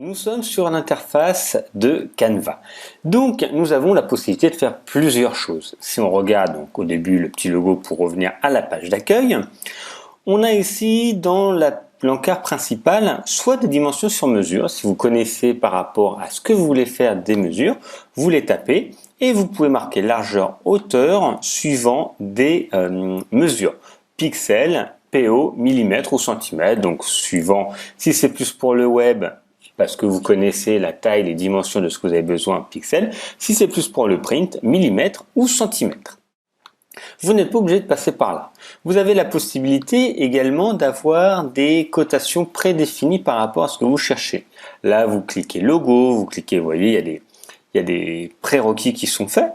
Nous sommes sur l'interface de Canva. Donc, nous avons la possibilité de faire plusieurs choses. Si on regarde donc au début le petit logo pour revenir à la page d'accueil, on a ici dans l'encart principal soit des dimensions sur mesure. Si vous connaissez par rapport à ce que vous voulez faire des mesures, vous les tapez et vous pouvez marquer largeur, hauteur suivant des mesures. Pixels, PO, millimètres ou centimètres. Donc, suivant, si c'est plus pour le web, parce que vous connaissez la taille, les dimensions de ce que vous avez besoin en pixels. Si c'est plus pour le print, millimètres ou centimètres. Vous n'êtes pas obligé de passer par là. Vous avez la possibilité également d'avoir des cotations prédéfinies par rapport à ce que vous cherchez. Là, vous cliquez logo, vous cliquez, vous voyez, il y a des prérequis qui sont faits.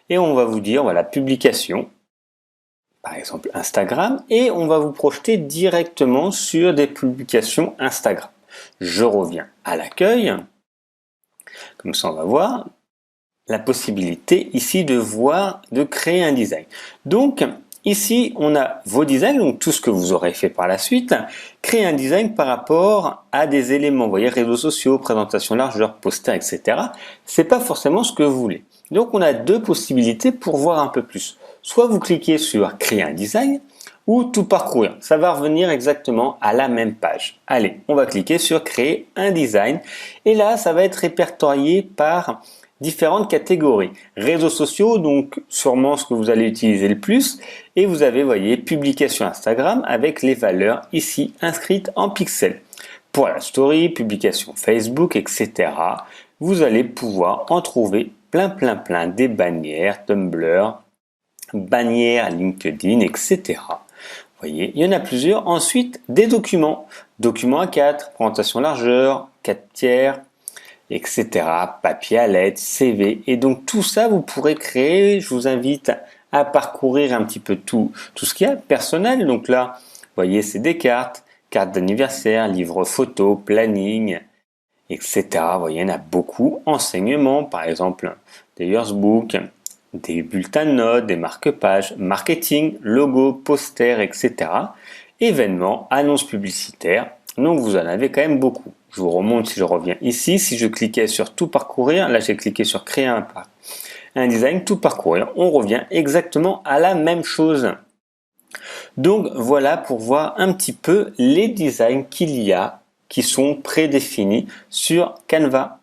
Et on va vous dire, voilà, publication, par exemple Instagram, et on va vous projeter directement sur des publications Instagram. Je reviens à l'accueil. Comme ça, on va voir la possibilité ici de créer un design. Donc, ici, on a vos designs, donc tout ce que vous aurez fait par la suite. Créer un design par rapport à des éléments, vous voyez, réseaux sociaux, présentation largeur, poster, etc. C'est pas forcément ce que vous voulez. Donc, on a deux possibilités pour voir un peu plus. Soit vous cliquez sur créer un design, ou tout parcourir. Ça va revenir exactement à la même page. Allez, on va cliquer sur créer un design et là, ça va être répertorié par différentes catégories. Réseaux sociaux, donc sûrement ce que vous allez utiliser le plus et vous avez, voyez, publication Instagram avec les valeurs ici inscrites en pixels. Pour la story, publication Facebook, etc. Vous allez pouvoir en trouver plein, des bannières, Tumblr, bannières LinkedIn, etc. Vous voyez, il y en a plusieurs. Ensuite, des documents. Documents A4, présentation largeur, 4 tiers, etc. Papier à lettres, CV. Et donc tout ça, vous pourrez créer. Je vous invite à parcourir un petit peu tout ce qu'il y a personnel. Donc là, vous voyez, c'est des cartes d'anniversaire, livres photos, planning, etc. Vous voyez, il y en a beaucoup. Enseignement, par exemple, des yearbooks, des bulletins de notes, des marque-pages, marketing, logo, posters, etc. Événements, annonces publicitaires. Donc vous en avez quand même beaucoup. Je vous remonte si je reviens ici. Si je cliquais sur tout parcourir, là j'ai cliqué sur créer un design, tout parcourir. On revient exactement à la même chose. Donc voilà pour voir un petit peu les designs qu'il y a qui sont prédéfinis sur Canva.